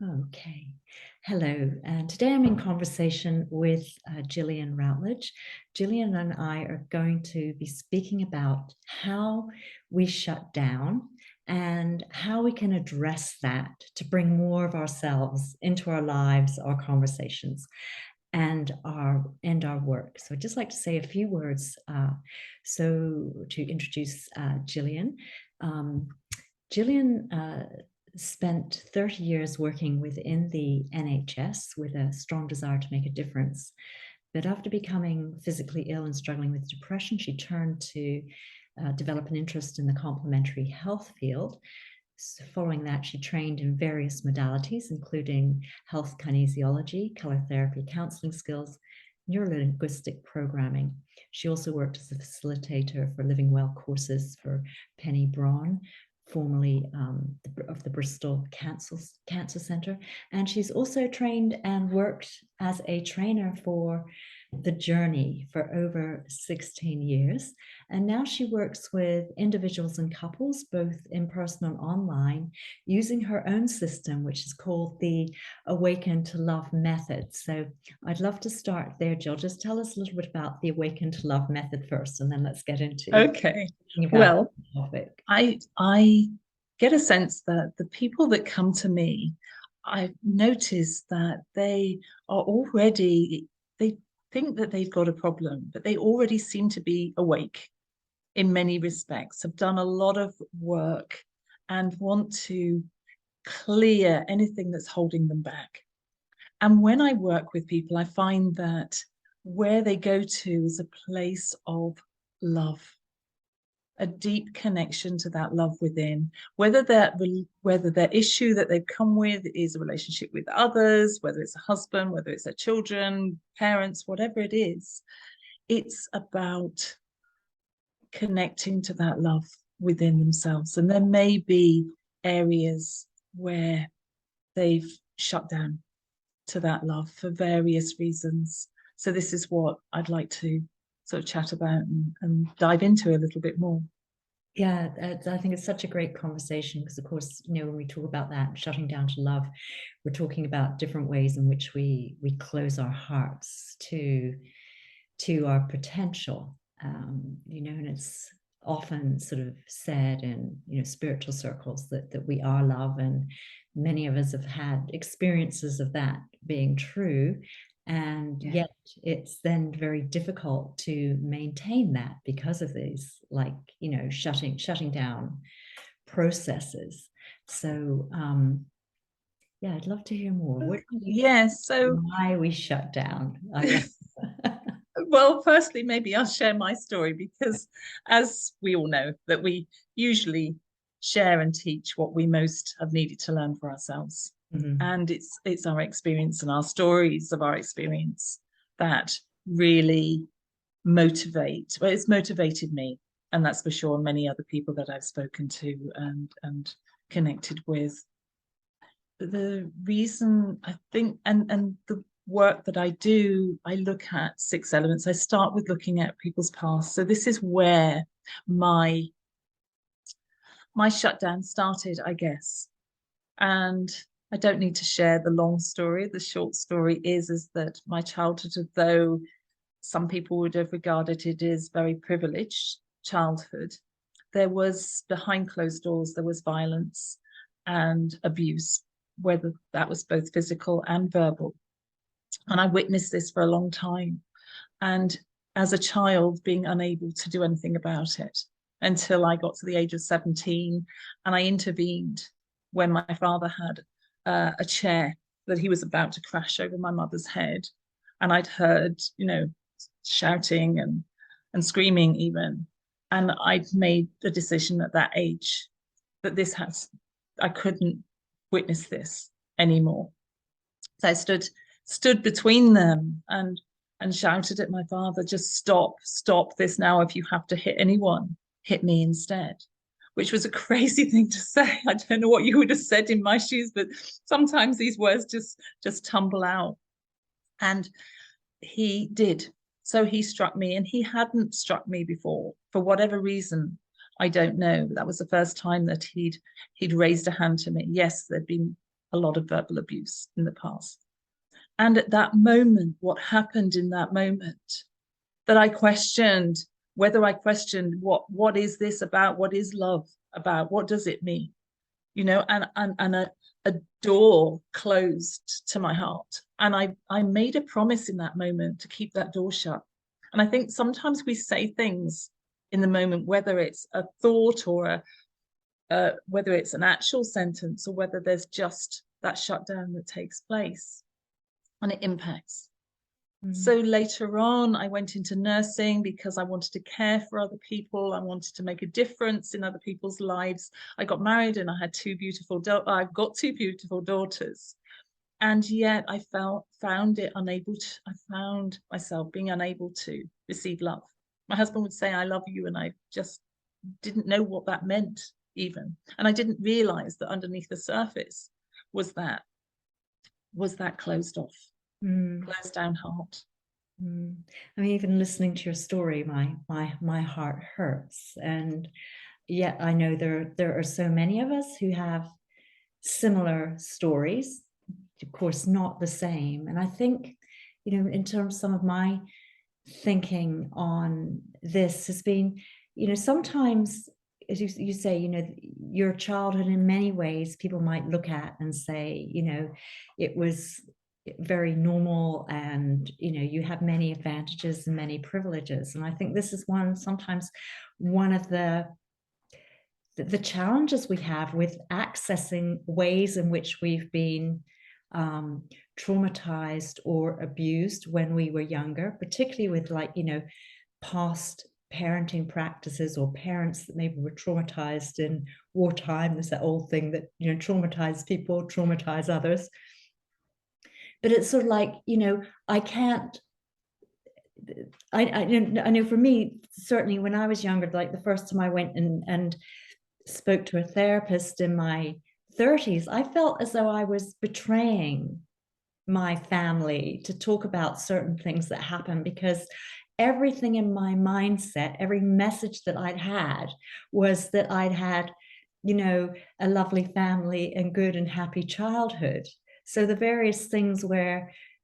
Okay. Hello. And today I'm in conversation with Gillian Routledge. Gillian and I are going to be speaking about how we shut down and how we can address that to bring more of ourselves into our lives, our conversations, and our work. So I'd just like to say a few words. So to introduce Gillian. Um, Gillian spent 30 years working within the NHS with a strong desire to make a difference. But after becoming physically ill and struggling with depression, she turned to develop an interest in the complementary health field. So following that, she trained in various modalities, including health kinesiology, color therapy, counseling skills, neurolinguistic programming. She also worked as a facilitator for Living Well courses for Penny Braun, formerly of the Bristol Cancer Centre. And she's also trained and worked as a trainer for The Journey for over 16 years. And now she works with individuals and couples, both in person and online, using her own system, which is called the Awaken to Love method. So I'd love to start there, Jill. Just tell us a little bit about the Awaken to Love method first, and then let's get into Okay. about Well, the topic. I get a sense that the people that come to me, I've noticed that they think that they've got a problem, but they already seem to be awake in many respects, have done a lot of work and want to clear anything that's holding them back. And when I work with people, I find that where they go to is a place of love, a deep connection to that love within, whether their issue that they've come with is a relationship with others, whether it's a husband, whether it's their children, parents, whatever it is, it's about connecting to that love within themselves. And there may be areas where they've shut down to that love for various reasons. So this is what I'd like to sort of chat about and dive into a little bit more. Yeah, I think it's such a great conversation because, of course, when we talk about that shutting down to love, we're talking about different ways in which we close our hearts to our potential. And it's often sort of said in spiritual circles that we are love, and many of us have had experiences of that being true. And yet it's then very difficult to maintain that because of these shutting down processes. So yeah, I'd love to hear more. What do you Yeah, so why we shut down? well, firstly, maybe I'll share my story because as we all know that we usually share and teach what we most have needed to learn for ourselves. Mhm. And it's our experience and our stories of our experience that really motivate. Well, it's motivated me, and that's for sure. Many other people that I've spoken to and connected with. But the reason I think, and the work that I do, I look at 6 elements. I start with looking at people's past. So this is where my shutdown started, I guess. And I don't need to share the long story. The short story is that my childhood, though some people would have regarded it as very privileged childhood, there was behind closed doors, there was violence and abuse, whether that was both physical and verbal. And I witnessed this for a long time. And as a child, being unable to do anything about it until I got to the age of 17. And I intervened when my father had a chair that he was about to crash over my mother's head. And I'd heard, shouting and screaming even. And I'd made the decision at that age that I couldn't witness this anymore. So I stood between them and shouted at my father, just stop this now. If you have to hit anyone, hit me instead, which was a crazy thing to say. I don't know what you would have said in my shoes, but sometimes these words just tumble out. And he did. So he struck me, and he hadn't struck me before for whatever reason. I don't know. That was the first time that he'd raised a hand to me. Yes, there'd been a lot of verbal abuse in the past. And at that moment, what happened in that moment, that I questioned what is this about? What is love about? What does it mean? You know, and a door closed to my heart. And I made a promise in that moment to keep that door shut. And I think sometimes we say things in the moment, whether it's a thought or whether it's an actual sentence, or whether there's just that shutdown that takes place, and it impacts. So later on, I went into nursing because I wanted to care for other people. I wanted to make a difference in other people's lives. I got married and I had I've got two beautiful daughters. And yet I found myself being unable to receive love. My husband would say, I love you. And I just didn't know what that meant even. And I didn't realize that underneath the surface was that closed off. Closed down heart. I mean, even listening to your story, my heart hurts. And yet I know there are so many of us who have similar stories, of course, not the same. And I think, you know, in terms of some of my thinking on this has been, you know, sometimes, as you say, you know, your childhood in many ways people might look at and say, you know, it was very normal, and you know, you have many advantages and many privileges. And I think this is sometimes one of the challenges we have with accessing ways in which we've been traumatized or abused when we were younger, particularly with, like, you know, past parenting practices or parents that maybe were traumatized in wartime. There's that old thing that, you know, traumatize people, traumatize others. But it's sort of like, you know, I know for me, certainly when I was younger, like the first time I went and spoke to a therapist in my 30s, I felt as though I was betraying my family to talk about certain things that happened, because everything in my mindset, every message that I'd had was that I'd had, you know, a lovely family and good and happy childhood. So the various things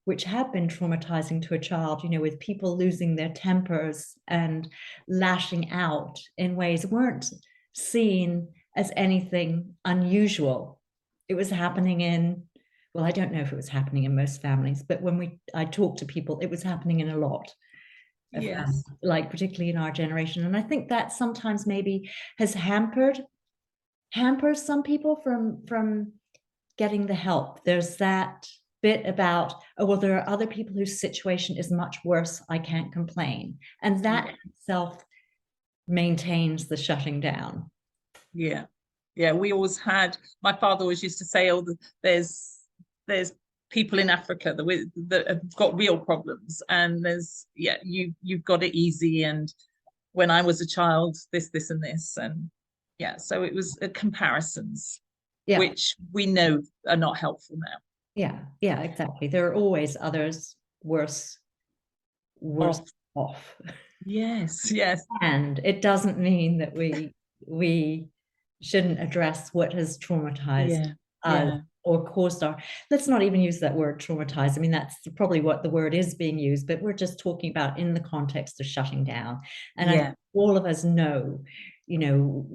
which have been traumatizing to a child, you know, with people losing their tempers and lashing out in ways, weren't seen as anything unusual. It was happening in, well, I don't know if it was happening in most families, but when I talked to people, it was happening in a lot of families, like particularly in our generation. And I think that sometimes maybe has hampered some people from getting the help. There's that bit about, oh, well, there are other people whose situation is much worse, I can't complain. And that itself maintains the shutting down. Yeah. We always had, my father always used to say, oh, there's people in Africa that have got real problems, and you've got it easy. And when I was a child, this and this. And so it was comparisons, which we know are not helpful now. Yeah, exactly. There are always others worse off. Yes. And it doesn't mean that we shouldn't address what has traumatized us or caused let's not even use that word traumatized. I mean, that's probably what the word is being used, but we're just talking about in the context of shutting down. And I think all of us know, you know,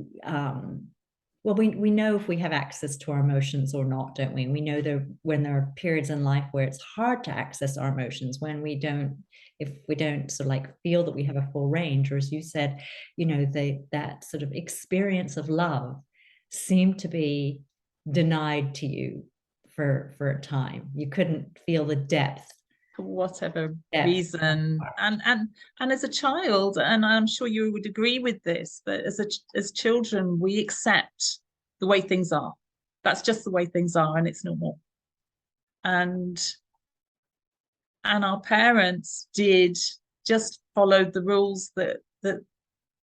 well, we know if we have access to our emotions or not, don't we? We know that when there are periods in life where it's hard to access our emotions, when if we don't sort of like feel that we have a full range, or as you said, you know, that sort of experience of love seemed to be denied to you for a time. You couldn't feel the depth. For whatever reason. And as a child, and I'm sure you would agree with this, but as children, we accept the way things are. That's just the way things are, and it's normal. And our parents did just follow the rules that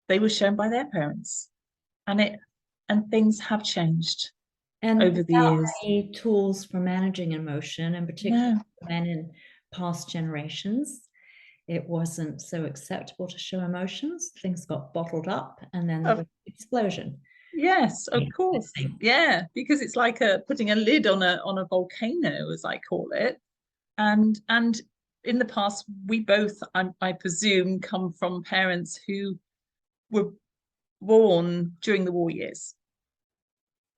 they were shown by their parents. And things have changed over the years. Any tools for managing emotion, and particularly men in past generations, it wasn't so acceptable to show emotions. Things got bottled up, and then there was an explosion. Yes, of I course. think. Yeah, because it's like putting a lid on a volcano, as I call it. And in the past, we both, I presume, come from parents who were born during the war years.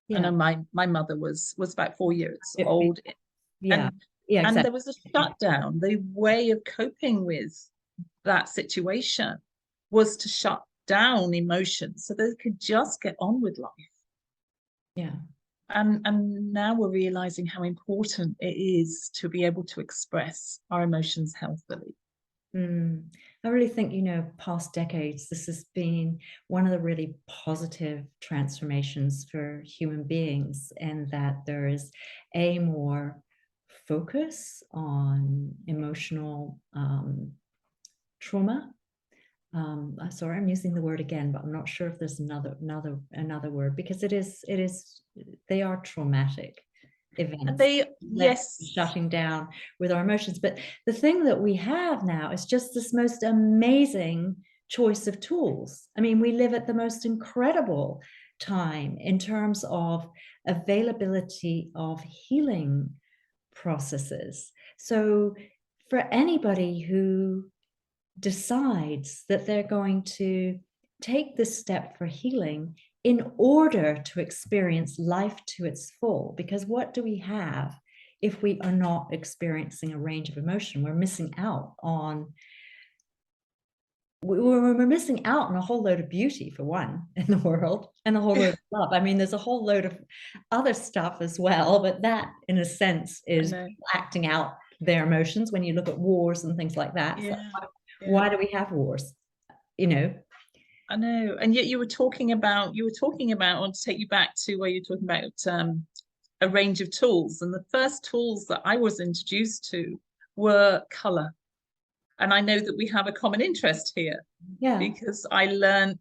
I Yeah. know my mother was about 4 years It- old, yeah. and Yeah, and there exactly. was a shutdown. The way of coping with that situation was to shut down emotions so they could just get on with life. Yeah. And now we're realizing how important it is to be able to express our emotions healthily. Mm. I really think, past decades, this has been one of the really positive transformations for human beings, and that there is a more focus on emotional trauma. Sorry, I'm using the word again, but I'm not sure if there's another word, because they are traumatic And events they, that yes, shutting down with our emotions. But the thing that we have now is just this most amazing choice of tools. I mean, we live at the most incredible time in terms of availability of healing processes. So for anybody who decides that they're going to take this step for healing in order to experience life to its full. Because what do we have if we are not experiencing a range of emotion? We're missing out on we're missing out on a whole load of beauty, for one, in the world, and a whole load of love. I mean, there's a whole load of other stuff as well, but that, in a sense, I is know. acting out their emotions when you look at wars and things like that. So Yeah, yeah, why do we have wars? You know, I know. And yet I want to take you back to where you're talking about a range of tools. And the first tools that I was introduced to were color. And I know that we have a common interest here yeah. because I trained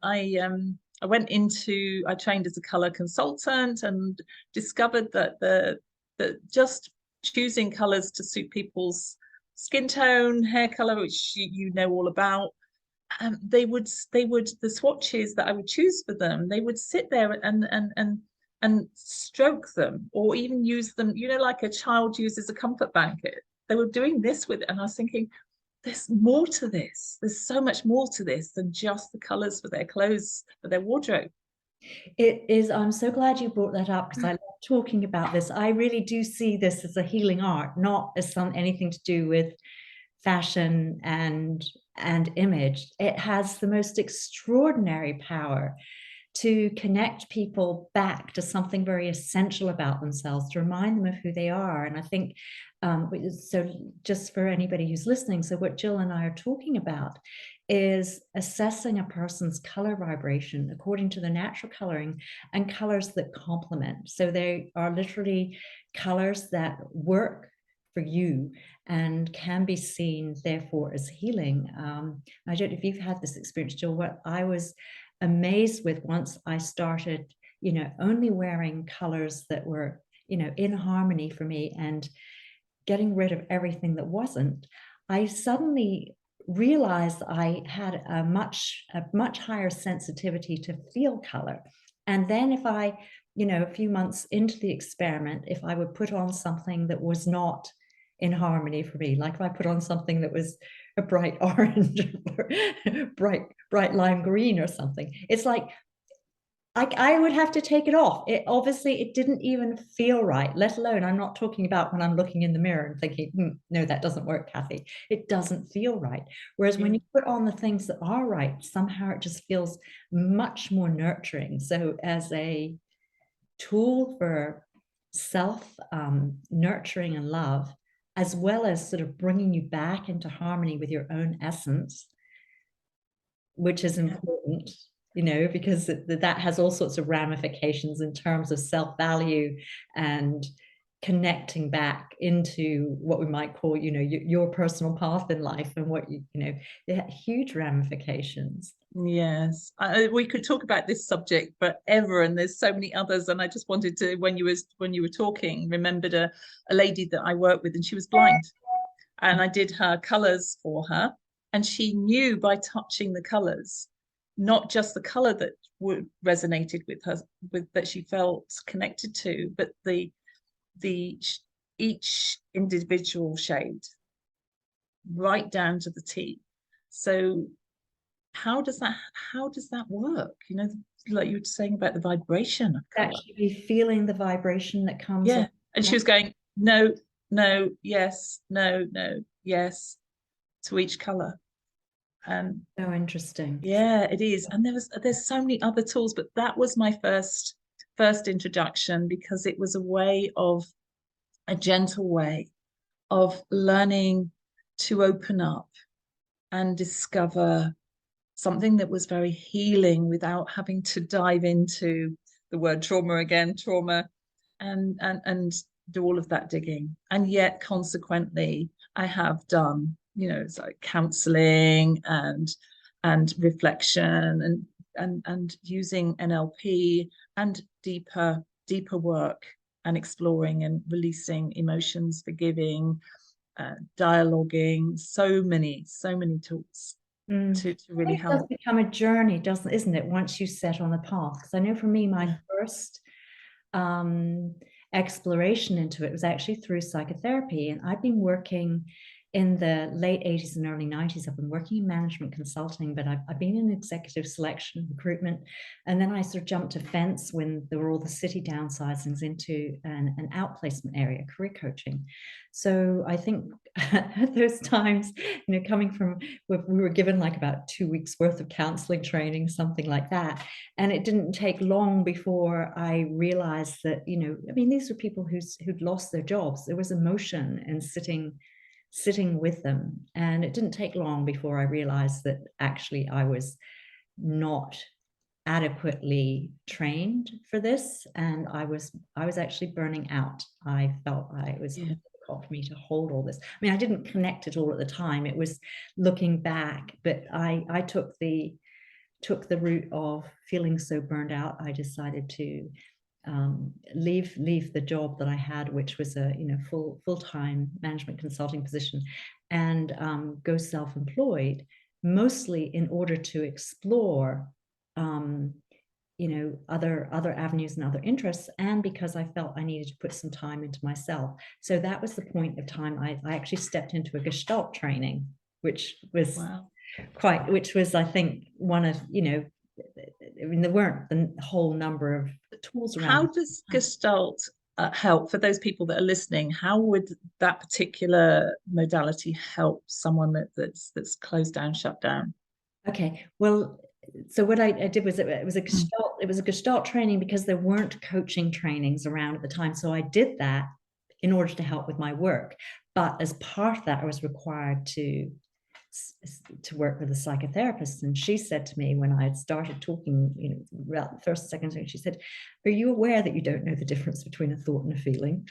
as a color consultant and discovered that just choosing colors to suit people's skin tone, hair color, which you know all about, the swatches that I would choose for them, they would sit there and stroke them, or even use them, like a child uses a comfort blanket. They were doing this with it, and I was thinking, there's more to this. There's so much more to this than just the colors for their clothes, for their wardrobe. It is. I'm so glad you brought that up, because I love talking about this. I really do see this as a healing art, not as anything to do with fashion and image. It has the most extraordinary power to connect people back to something very essential about themselves, to remind them of who they are. And I think, so just for anybody who's listening, so what Jill and I are talking about is assessing a person's color vibration according to the natural coloring and colors that complement. So they are literally colors that work for you and can be seen, therefore, as healing. I don't know if you've had this experience, Jill. What I was amazed with once I started, only wearing colors that were, in harmony for me, and getting rid of everything that wasn't, I suddenly realized I had a much higher sensitivity to feel color. And then if I, a few months into the experiment, if I would put on something that was not in harmony for me, like if I put on something that was a bright orange or bright lime green or something, it's like I would have to take it off. It didn't even feel right, let alone, I'm not talking about when I'm looking in the mirror and thinking, no, that doesn't work, Kathy. It doesn't feel right. Whereas when Yeah. you put on the things that are right, somehow it just feels much more nurturing. So as a tool for self nurturing and love, as well as sort of bringing you back into harmony with your own essence, which is Yeah. important, because that has all sorts of ramifications in terms of self-value and connecting back into what we might call, your personal path in life, and what huge ramifications. Yes, we could talk about this subject forever, and there's so many others. And I just wanted to, when you were talking, remembered a lady that I worked with, and she was blind, and I did her colors for her, and she knew by touching the colors not just the color that would resonated with her, with that she felt connected to, but the each individual shade, right down to the T. So how does that work? You know, like you were saying about the vibration of color. Actually be feeling the vibration that comes Yeah. off. And she was going, no, no, yes, no, no, yes, to each color. And So interesting. yeah, it is. And there's so many other tools, but that was my first introduction, because it was a gentle way of learning to open up and discover something that was very healing without having to dive into the word trauma again, trauma, and do all of that digging. And yet, consequently, I have done, it's like counseling and reflection and using NLP and deeper work and exploring and releasing emotions, forgiving, dialoguing, so many tools Mm. to I really think it does help. become a journey, isn't it? Once you set on the path. Because I know for me, my Yeah. first um, exploration into it was actually through psychotherapy. And I've been working in the late 80s and early 90s. I've been working in management consulting, but I've been in executive selection, recruitment. And then I sort of jumped a fence when there were all the city downsizings into an outplacement area, career coaching. So I think at those times, coming from, we were given like about 2 weeks worth of counseling training, something like that. And it didn't take long before I realized that, I mean, these were people who'd lost their jobs. There was emotion and sitting with them. And it didn't take long before I realized that actually I was not adequately trained for this. And I was actually burning out. I felt it was Yeah. difficult for me to hold all this. I mean, I didn't connect it all at the time. It was looking back, but I took the route of feeling so burned out. I decided to leave the job that I had, which was a full-time management consulting position, and go self-employed, mostly in order to explore other avenues and other interests, and because I felt I needed to put some time into myself. So that was the point of time I actually stepped into a Gestalt training, which was Wow. which was, I think, one of, I mean, there weren't the whole number of tools How around. does Gestalt help for those people that are listening? How would that particular modality help someone that's closed down, shut down? Okay, well, so what I did was it was a Mm. Gestalt training because there weren't coaching trainings around at the time. So I did that in order to help with my work. But as part of that, I was required to work with a psychotherapist. And she said to me when I had started talking, about the first, second thing, she said, "Are you aware that you don't know the difference between a thought and a feeling?"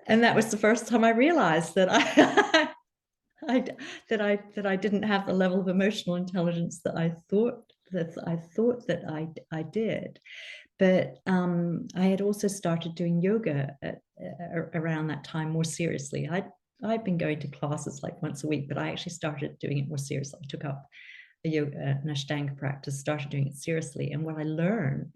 And that was the first time I realized that I didn't have the level of emotional intelligence that I thought that I did. But I had also started doing yoga around that time more seriously. I'd been going to classes like once a week, but I actually started doing it more seriously. I took up a yoga, an Ashtanga practice, started doing it seriously. And what I learned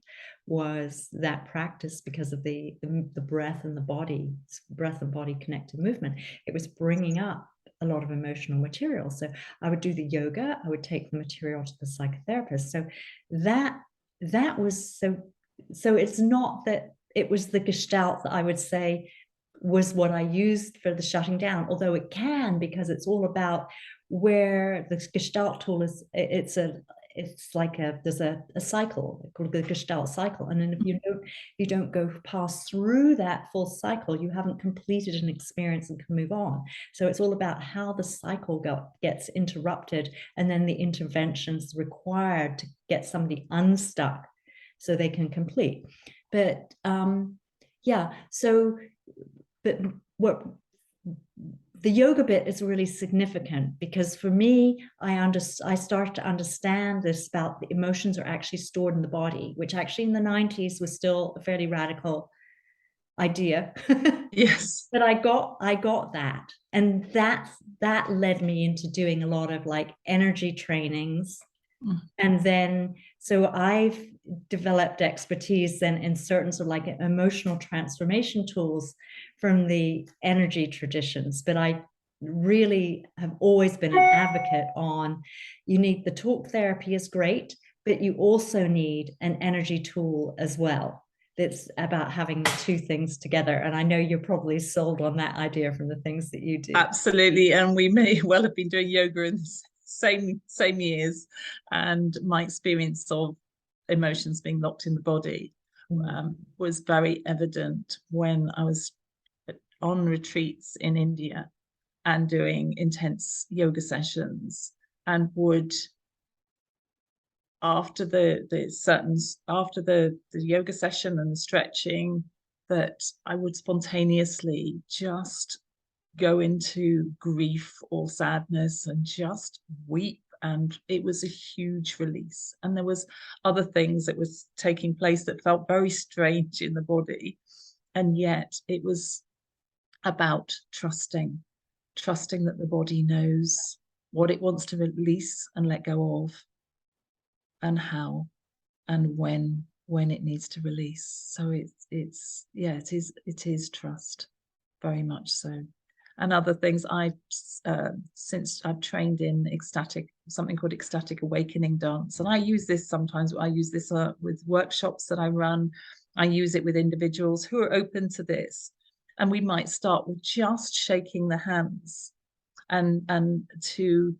was that practice, because of the breath and the body, breath and body connected movement, it was bringing up a lot of emotional material. So I would do the yoga, I would take the material to the psychotherapist. So that was so it's not that it was the Gestalt that I would say was what I used for the shutting down, although it can, because it's all about where the Gestalt tool is. It's like there's a cycle called the Gestalt cycle, and then if you don't go pass through that full cycle, you haven't completed an experience and can move on. So it's all about how the cycle gets interrupted, and then the interventions required to get somebody unstuck so they can complete. But yeah, so but what the yoga bit is really significant, because for me, I started to understand this about the emotions are actually stored in the body, which actually in the 90s was still a fairly radical idea. Yes. But I got that. And that led me into doing a lot of like energy trainings. Mm. And then so I've developed expertise then in certain sort of like emotional transformation tools from the energy traditions. But I really have always been an advocate on, you need the talk therapy is great, but you also need an energy tool as well. That's about having the two things together. And I know you're probably sold on that idea from the things that you do. Absolutely. And we may well have been doing yoga in the same years. And my experience of emotions being locked in the body was very evident when I was on retreats in India and doing intense yoga sessions, and would, after the yoga session and the stretching, that I would spontaneously just go into grief or sadness and just weep, and it was a huge release. And there was other things that was taking place that felt very strange in the body, and yet it was about trusting that the body knows what it wants to release and let go of, and how and when it needs to release. So it's yeah, it is trust, very much so. And other things, I've since I've trained in something called ecstatic awakening dance, and I use this sometimes. I use this with workshops that I run. I use it with individuals who are open to this, and we might start with just shaking the hands, and to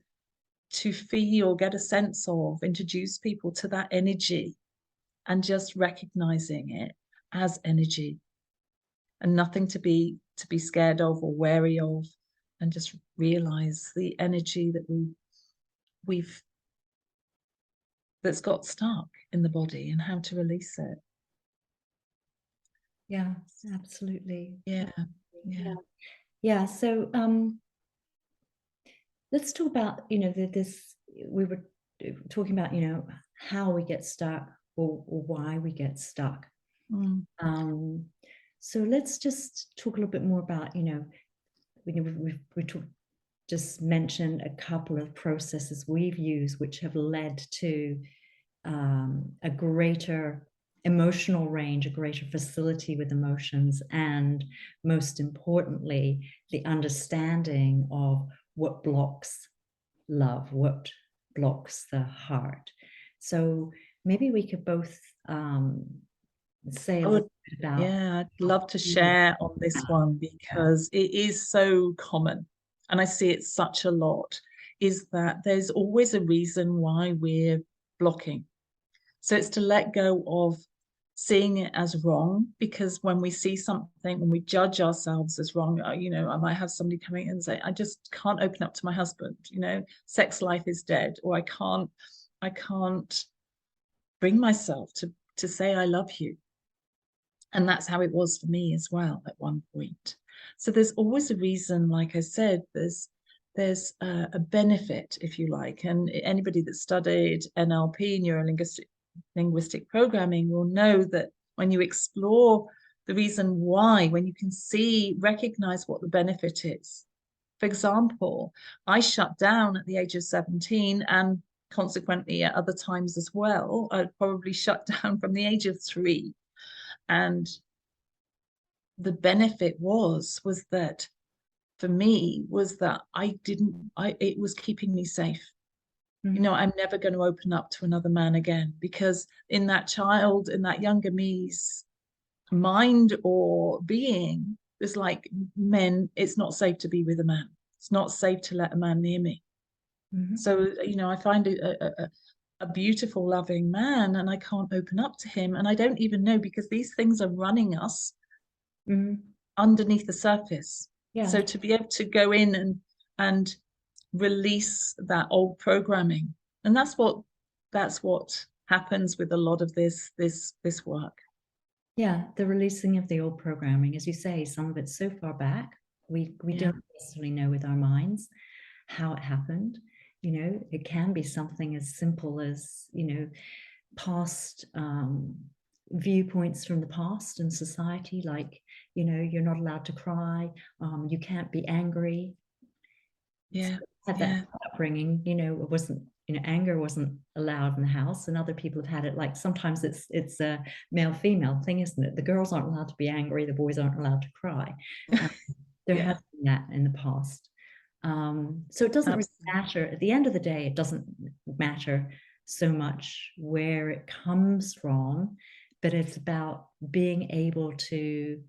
feel, get a sense of, introduce people to that energy, and just recognizing it as energy, and nothing to be scared of or wary of, and just realize the energy that we've that's got stuck in the body and how to release it. Yeah, absolutely. Yeah. Yeah. Yeah. So let's talk about, this, we were talking about, how we get stuck, or why we get stuck. Mm. So let's just talk a little bit more about, we just mentioned a couple of processes we've used which have led to a greater emotional range, a greater facility with emotions, and most importantly, the understanding of what blocks love, what blocks the heart. So maybe we could both say a little bit about. Yeah, I'd love to share on this one, because it is so common, and I see it such a lot, is that there's always a reason why we're blocking. So it's to let go of seeing it as wrong, because when we see something, when we judge ourselves as wrong, I might have somebody coming in and say, I just can't open up to my husband, sex life is dead, or I can't bring myself to say I love you. And that's how it was for me as well at one point. So there's always a reason. Like I said, there's a benefit, if you like. And anybody that studied NLP, neuro-linguistic programming, will know that when you explore the reason why, when you can recognize what the benefit is. For example, I shut down at the age of 17, and consequently at other times as well. I'd probably shut down from the age of 3. And the benefit was that for me was that it was keeping me safe. I'm never going to open up to another man again, because in that younger me's mind or being, it's like, men, it's not safe to be with a man. It's not safe to let a man near me. So, I find a beautiful, loving man, and I can't open up to him. And I don't even know, because these things are running us underneath the surface. Yeah. So to be able to go in and release that old programming, and that's what happens with a lot of this work. Yeah, the releasing of the old programming, as you say, some of it's so far back, we don't necessarily know with our minds how it happened. It can be something as simple as, past viewpoints from the past and society, like, you're not allowed to cry, you can't be angry. So Yeah. I had that Yeah. upbringing, it wasn't, anger wasn't allowed in the house, and other people have had it, like sometimes it's a male female thing, isn't it? The girls aren't allowed to be angry, the boys aren't allowed to cry. Um, there has Yeah. been that in the past. So it doesn't really Absolutely. matter. At the end of the day, it doesn't matter so much where it comes from, but it's about being able to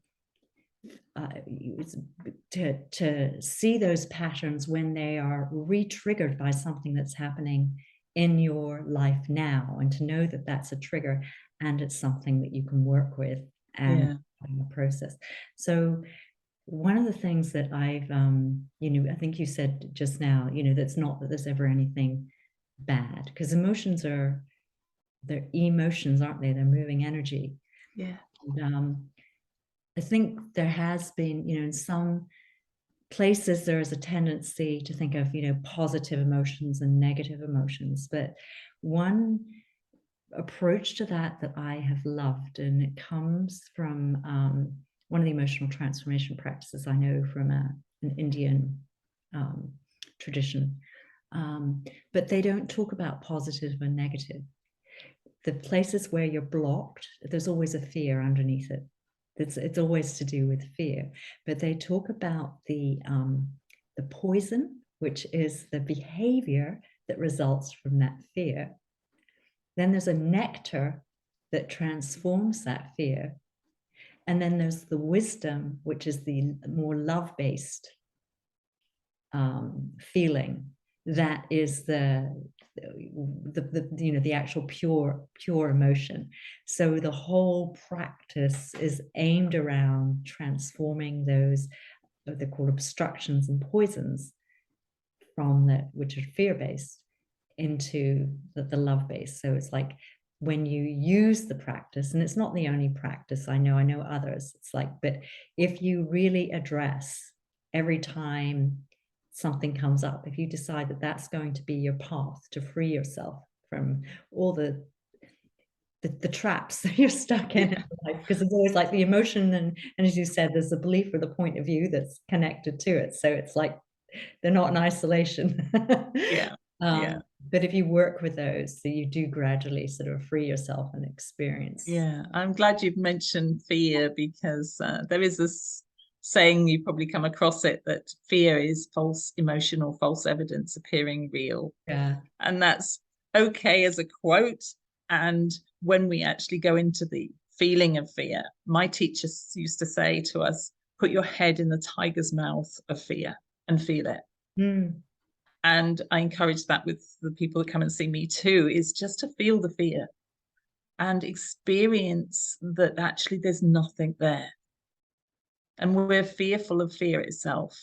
see those patterns when they are re-triggered by something that's happening in your life now, and to know that that's a trigger and it's something that you can work with and Yeah. a process. So one of the things that I think you said just now, that's not that there's ever anything bad, because they're emotions, aren't they? They're moving energy. Yeah. And, I think there has been, in some places, there is a tendency to think of, positive emotions and negative emotions. But one approach to that I have loved, and it comes from one of the emotional transformation practices I know from an Indian um, tradition. But they don't talk about positive and negative. The places where you're blocked, there's always a fear underneath it. It's always to do with fear. But they talk about the poison, which is the behavior that results from that fear. Then there's a nectar that transforms that fear. And then there's the wisdom, which is the more love-based feeling. That is the actual pure emotion. So the whole practice is aimed around transforming those, what they're called obstructions and poisons, from that, which are fear-based, into the love-based. So it's like when you use the practice, and it's not the only practice, I know others, it's like, but if you really address every time something comes up, if you decide that that's going to be your path to free yourself from all the traps that you're stuck in Yeah. life, because it's always like the emotion, and as you said, there's a belief or the point of view that's connected to it. So it's like they're not in isolation. Yeah. Yeah. um, but if you work with those, so you do gradually sort of free yourself and experience. Yeah. I'm glad you've mentioned fear because there is this saying, you probably come across it, that fear is false emotion or false evidence appearing real. Yeah. And that's okay as a quote. And when we actually go into the feeling of fear, my teachers used to say to us, put your head in the tiger's mouth of fear and feel it. Mm. And I encourage that with the people that come and see me too, is just to feel the fear and experience that actually there's nothing there. And we're fearful of fear itself.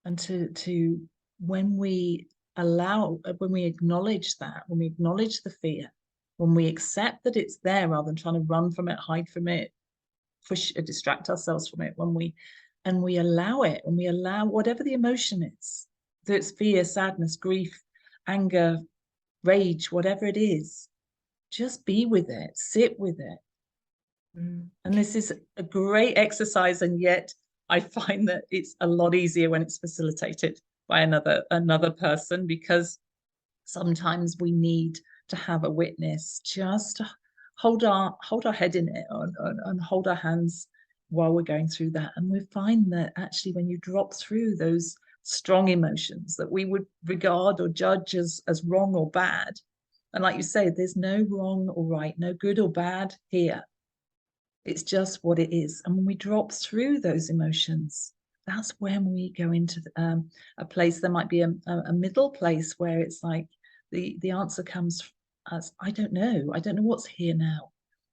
And to when we when we acknowledge that, when we acknowledge the fear, when we accept that it's there rather than trying to run from it, hide from it, push distract ourselves from it, when we allow it, when we allow whatever the emotion is, whether it's fear, sadness, grief, anger, rage, whatever it is, just be with it, sit with it. Mm. And this is a great exercise, and yet I find that it's a lot easier when it's facilitated by another person, because sometimes we need to have a witness just to hold our head in it, and hold our hands while we're going through that. And we find that actually when you drop through those strong emotions that we would regard or judge as wrong or bad, and like you say, there's no wrong or right, no good or bad here. It's just what it is. And when we drop through those emotions, that's when we go into a place. There might be a middle place where it's like the answer comes as, I don't know what's here now.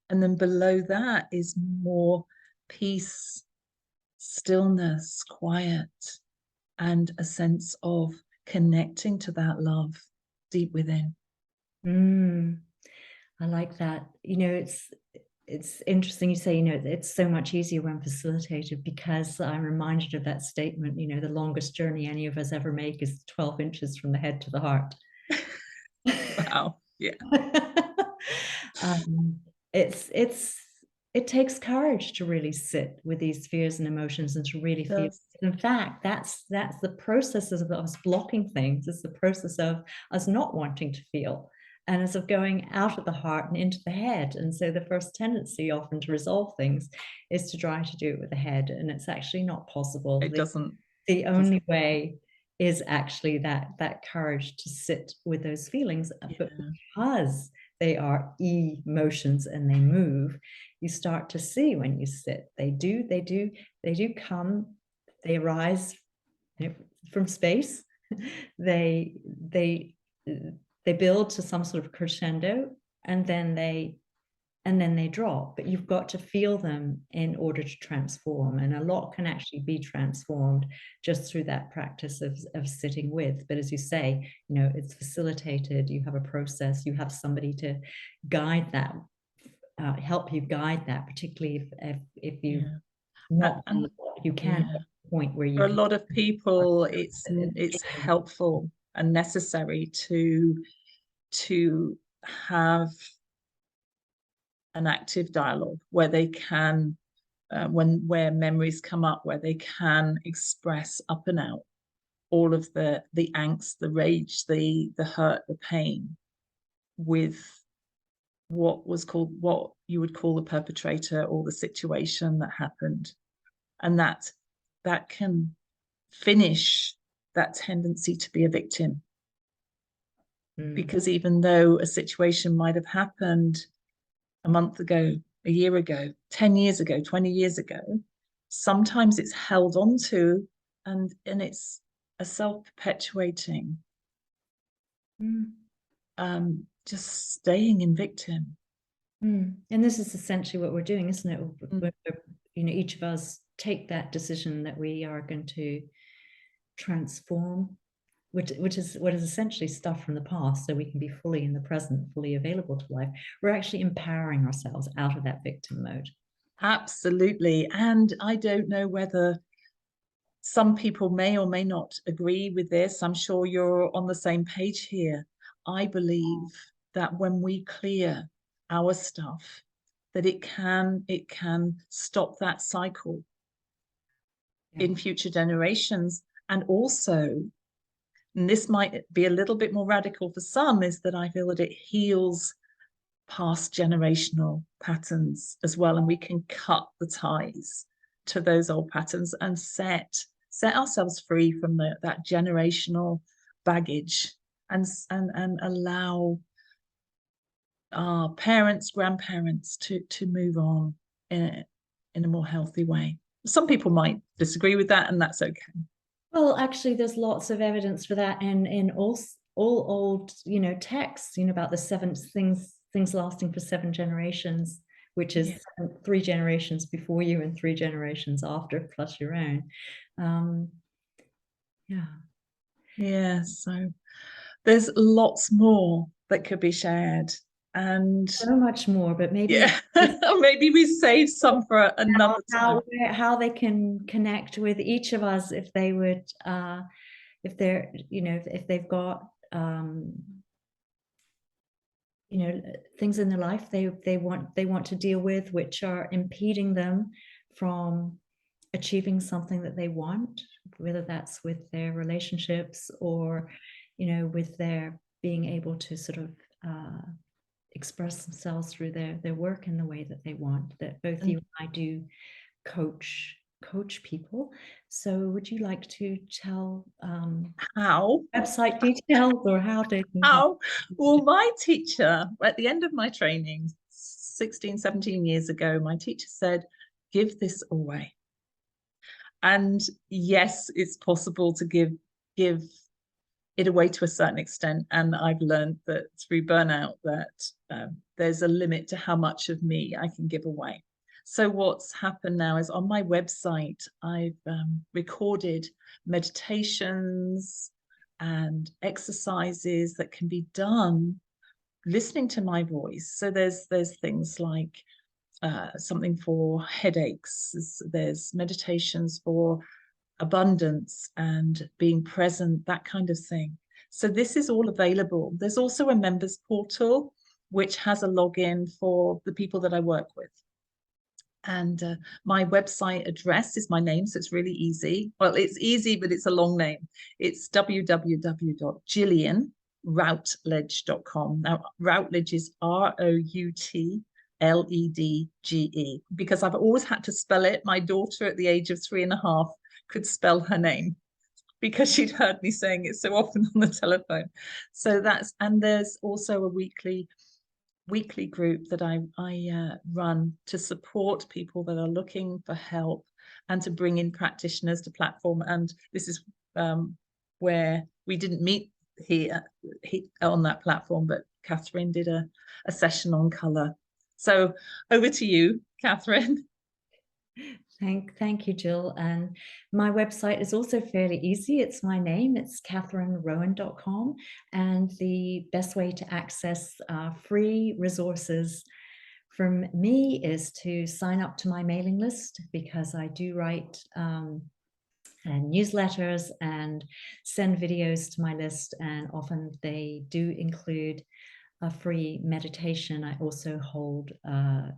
And then below that is more peace, stillness, quiet, and a sense of connecting to that love deep within. Mm. I like that. It's interesting you say, it's so much easier when facilitated, because I'm reminded of that statement, the longest journey any of us ever make is 12 inches from the head to the heart. Wow. Yeah. um, it's it takes courage to really sit with these fears and emotions and to really feel. Does. In fact, that's the process of us blocking things. It's the process of us not wanting to feel, and as of going out of the heart and into the head. And so the first tendency often to resolve things is to try to do it with the head, and it's actually not possible. It doesn't. The It doesn't. only way is actually that courage to sit with those feelings, but Yeah. because they are emotions and they move, you start to see when you sit, they do come, they arise from space, they they they build to some sort of crescendo, and then they drop. But you've got to feel them in order to transform, and a lot can actually be transformed just through that practice of sitting with. But as you say, it's facilitated. You have a process, you have somebody to guide that, help you guide that, particularly if you Yeah. not And you can yeah, get to the point where for you a can lot of people, it's begin. helpful and necessary to have an active dialogue where they can, where memories come up, where they can express up and out all of the angst, the rage, the hurt, the pain, with what you would call the perpetrator or the situation that happened, and that can finish that tendency to be a victim. Mm, Because even though a situation might have happened a month ago, a year ago, 10 years ago, 20 years ago, sometimes it's held on to, and it's a self-perpetuating, mm, just staying in victim. And this is essentially what we're doing, isn't it? Mm. Each of us take that decision that we are going to transform, which is what is essentially stuff from the past, so we can be fully in the present, fully available to life. We're actually empowering ourselves out of that victim mode. Absolutely. And I don't know whether some people may or may not agree with this. I'm sure you're on the same page here. I believe that when we clear our stuff, that it can stop that cycle Yeah. in future generations. And also, and this might be a little bit more radical for some, is that I feel that it heals past generational patterns as well, and we can cut the ties to those old patterns and set ourselves free from that generational baggage, and allow our parents, grandparents to move on in a more healthy way. Some people might disagree with that, and that's okay. Well, actually, there's lots of evidence for that in all old, texts, about the seven things lasting for 7 generations, which Yeah. is 3 generations before you and 3 generations after, plus your own. Um, yeah. Yeah, so there's lots more that could be shared. And So much more, but maybe yeah, maybe we save some for another time. how they can connect with each of us if they would, if they're, if they've got, things in their life they want to deal with, which are impeding them from achieving something that they want, whether that's with their relationships or with their being able to sort of express themselves through their work in the way that they want. That both you And and I do coach people. So would you like to tell how? website details or how they can help? How? Well, my teacher, at the end of my training 16, 17 years ago, my teacher said, give this away. And yes, it's possible to give it away to a certain extent. And I've learned that through burnout that there's a limit to how much of me I can give away. So what's happened now is on my website, I've recorded meditations and exercises that can be done listening to my voice. So there's things like something for headaches. There's meditations for abundance and being present, that kind of thing. So this is all available. There's also a members portal which has a login for the people that I work with. And my website address is my name, so it's really easy. Well, it's easy, but it's a long name. It's www.gillianroutledge.com. Now, Routledge is Routledge, because I've always had to spell it. My daughter at the age of 3.5 could spell her name because she'd heard me saying it so often on the telephone. So that's, and there's also a weekly group that I run to support people that are looking for help and to bring in practitioners to platform. And this is where we didn't meet here on that platform, but Catherine did a session on colour. So over to you, Catherine. Thank you, Jill. And my website is also fairly easy. It's my name. It's catherinerowan.com. And the best way to access free resources from me is to sign up to my mailing list, because I do write newsletters and send videos to my list. And often they do include a free meditation. I also hold a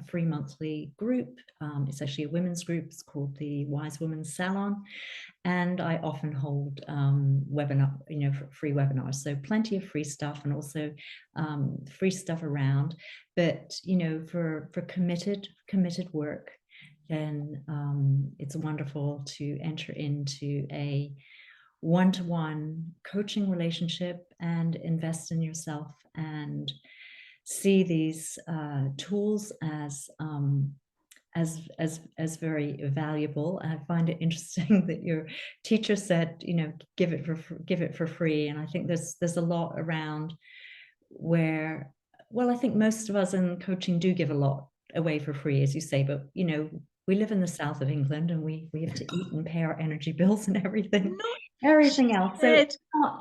free monthly group. It's actually a women's group. It's called the Wise Women's Salon. And I often hold free webinars. So plenty of free stuff, and also free stuff around. But, for committed work, then it's wonderful to enter into a one-to-one coaching relationship and invest in yourself, and see these tools as very valuable. And I find it interesting that your teacher said, give it for free. And I think there's a lot around where, well, I think most of us in coaching do give a lot away for free, as you say, but we live in the south of England, and we have to eat and pay our energy bills and everything else. So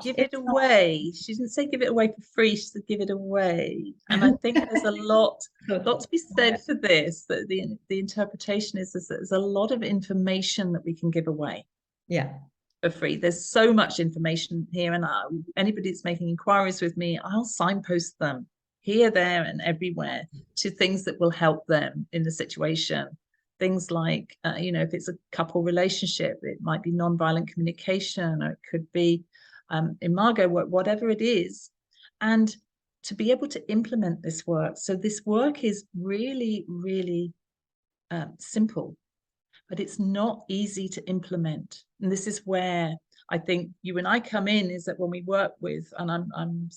give it away. She didn't say give it away for free. She said give it away. And I think there's a lot to be said for this. That the interpretation is that there's a lot of information that we can give away. Yeah. For free. There's so much information here, and anybody that's making inquiries with me, I'll signpost them here, there, and everywhere to things that will help them in the situation. Things like, if it's a couple relationship, it might be non-violent communication, or it could be imago work, whatever it is, and to be able to implement this work. So this work is really, really simple, but it's not easy to implement. And this is where I think you and I come in, is that when we work with, and I'm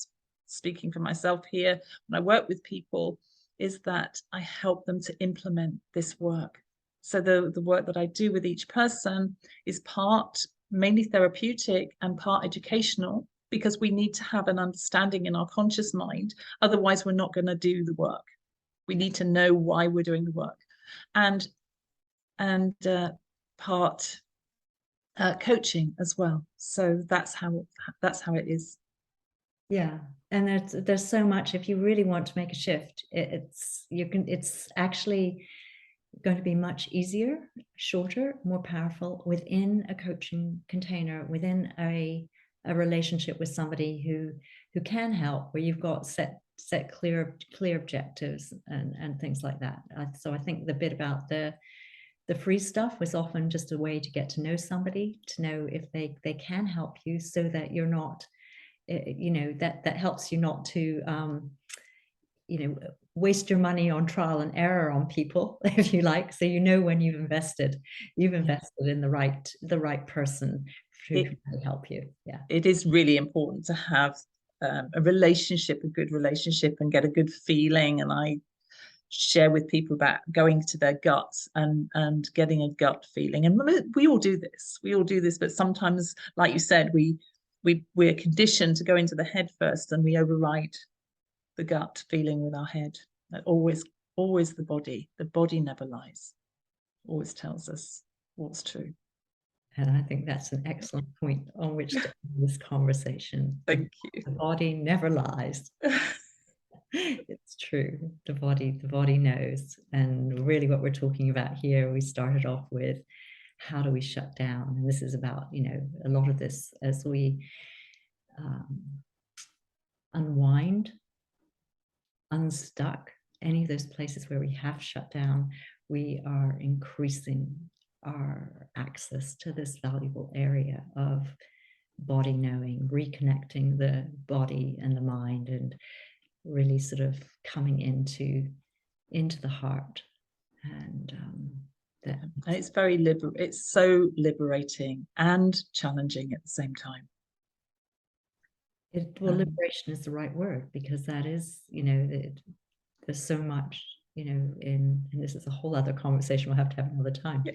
speaking for myself here, when I work with people, is that I help them to implement this work. So the work that I do with each person is part mainly therapeutic and part educational, because we need to have an understanding in our conscious mind. Otherwise, we're not going to do the work. We need to know why we're doing the work. And part coaching as well. So that's how it is. Yeah, and there's so much. If you really want to make a shift, it's actually going to be much easier, shorter, more powerful within a coaching container, within a relationship with somebody who can help, where you've got set clear objectives and things like that. So I think the bit about the free stuff was often just a way to get to know somebody, to know if they can help you, so that you're not, that helps you not to waste your money on trial and error on people, if you like. So when you've invested in the right person who can really help you. Yeah, it is really important to have a good relationship, and get a good feeling. And I share with people about going to their guts and getting a gut feeling. And we all do this, but sometimes, like you said, we're conditioned to go into the head first, and we override the gut feeling with our head. Always the body never lies, always tells us what's true. And I think that's an excellent point on which to end this conversation. Thank you. The body never lies. It's true. The body knows. And really what we're talking about here, we started off with, how do we shut down? And this is about, a lot of this as we unwind unstuck any of those places where we have shut down, we are increasing our access to this valuable area of body knowing, reconnecting the body and the mind, and really sort of coming into the heart. And and it's very it's so liberating and challenging at the same time. well, liberation is the right word, because that is, you know, there's so much, you know, and this is a whole other conversation we'll have to have another time. Yeah.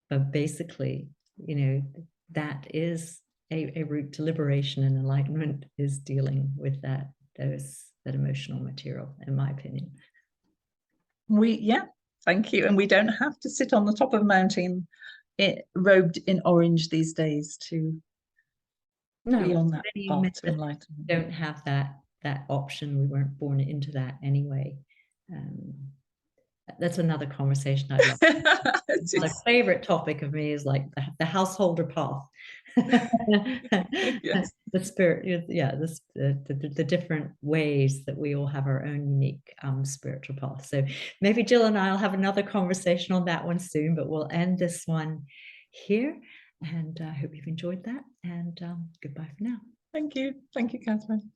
But basically, you know, that is a route to liberation, and enlightenment is dealing with that emotional material, in my opinion. Thank you. And we don't have to sit on the top of a mountain robed in orange these days to be on that path to enlightenment. Don't have that option. We weren't born into that anyway. That's another conversation I'd love. My favorite topic of me is like the householder path. Yes. The spirit, yeah, the different ways that we all have our own unique spiritual path. So maybe Jill and I'll have another conversation on that one soon, but we'll end this one here. And I hope you've enjoyed that. And goodbye for now. Thank you, Catherine.